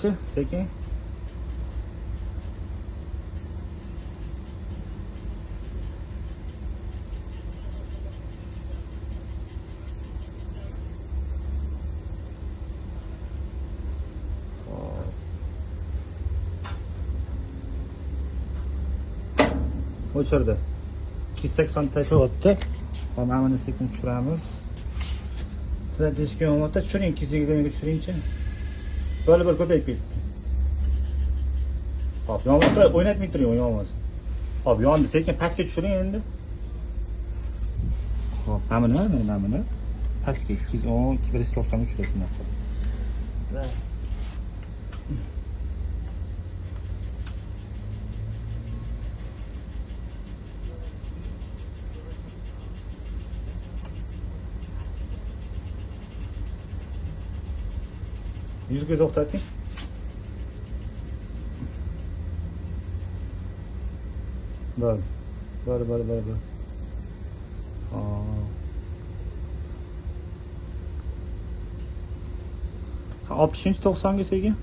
Sekin. O'chirdi. 280 tashlayapti. Hop, mana buni sekin tushiramiz. Sizlar dishga o'tda tushiring, 220 ga tushiringchi. Böyle ko'payib ketdi. Hop, yonmoqda o'ynatmay turing, yonmas. Hop, yondi, sekin pastga tushiring endi. Hop, mana buni pastga 210, 290 tushirasiz narsa. Va Yüzükle to'xtating. Bor. 60-90 ga sekin.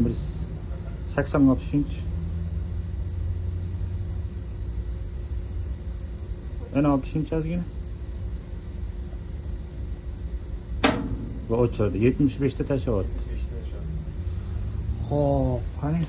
Bir 80-60. Yana 60 ozgina. Va o'chirdi. 75 ta tashlayapti. Xo'p, qani.